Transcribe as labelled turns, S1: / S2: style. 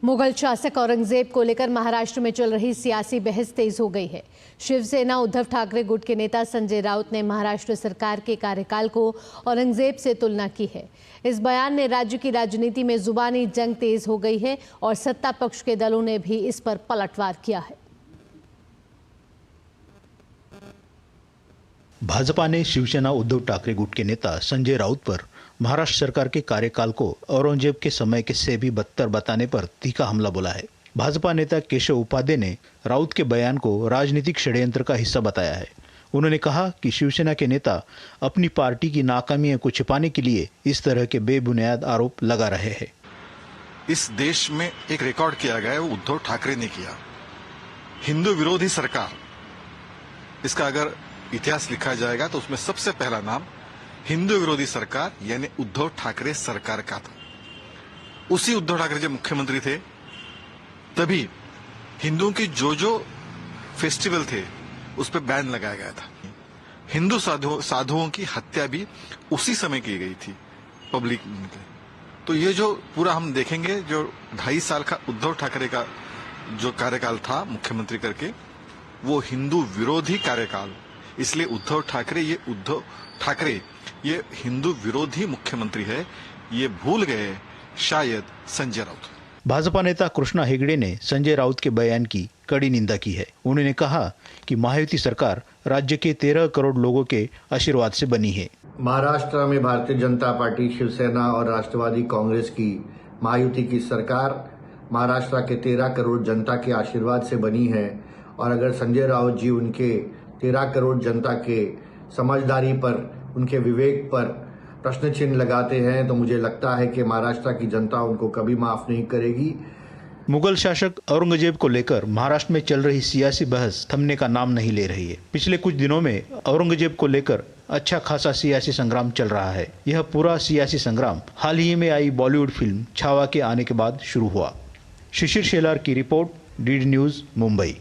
S1: मुगल शासक औरंगजेब को लेकर महाराष्ट्र में चल रही सियासी बहस तेज हो गई है। शिवसेना उद्धव ठाकरे गुट के नेता संजय राउत ने महाराष्ट्र सरकार के कार्यकाल को औरंगजेब से तुलना की है। इस बयान ने राज्य की राजनीति में जुबानी जंग तेज हो गई है और सत्ता पक्ष के दलों ने भी इस पर पलटवार किया है।
S2: भाजपा ने शिवसेना उद्धव ठाकरे गुट के नेता संजय राउत पर महाराष्ट्र सरकार के कार्यकाल को औरंगजेब के समय के से भी बदतर बताने पर तीखा हमला बोला है। भाजपा नेता केशव उपाध्याय ने राउत के बयान को राजनीतिक षड्यंत्र का हिस्सा बताया है। उन्होंने कहा कि शिवसेना के नेता अपनी पार्टी की नाकामियों को छिपाने के लिए इस तरह के बेबुनियाद आरोप लगा रहे हैं।
S3: इस देश में एक रिकॉर्ड किया गया है, वो उद्धव ठाकरे ने किया। हिंदू विरोधी सरकार, इसका अगर इतिहास लिखा जाएगा तो उसमें सबसे पहला नाम हिंदू विरोधी सरकार यानी उद्धव ठाकरे सरकार का था। उसी उद्धव ठाकरे जब मुख्यमंत्री थे तभी हिंदुओं की जो फेस्टिवल थे उस पर बैन लगाया गया था। हिंदू साधुओं की हत्या भी उसी समय की गई थी पब्लिक। तो ये जो पूरा हम देखेंगे, जो 2.5 साल का उद्धव ठाकरे का जो कार्यकाल था मुख्यमंत्री करके, वो हिंदू विरोधी कार्यकाल। इसलिए उद्धव ठाकरे ये हिंदू विरोधी मुख्यमंत्री है, ये भूल गए शायद संजय राउत।
S2: भाजपा नेता कृष्णा हेगड़े ने संजय राउत के बयान की कड़ी निंदा की है। उन्होंने कहा कि महायुति सरकार राज्य के 13 करोड़ लोगों के आशीर्वाद से बनी है।
S4: महाराष्ट्र में भारतीय जनता पार्टी, शिवसेना और राष्ट्रवादी कांग्रेस की महायुति की सरकार महाराष्ट्र के 13 करोड़ जनता के आशीर्वाद से बनी है। और अगर संजय राउत जी उनके 13 करोड़ जनता के समझदारी पर, उनके विवेक पर प्रश्न चिन्ह लगाते हैं तो मुझे लगता है कि महाराष्ट्र की जनता उनको कभी माफ नहीं करेगी।
S2: मुगल शासक औरंगजेब को लेकर महाराष्ट्र में चल रही सियासी बहस थमने का नाम नहीं ले रही है। पिछले कुछ दिनों में औरंगजेब को लेकर अच्छा खासा सियासी संग्राम चल रहा है। यह पूरा सियासी संग्राम हाल ही में आई बॉलीवुड फिल्म छावा के आने के बाद शुरू हुआ। शिशिर शेलार की रिपोर्ट, डीडी न्यूज, मुंबई।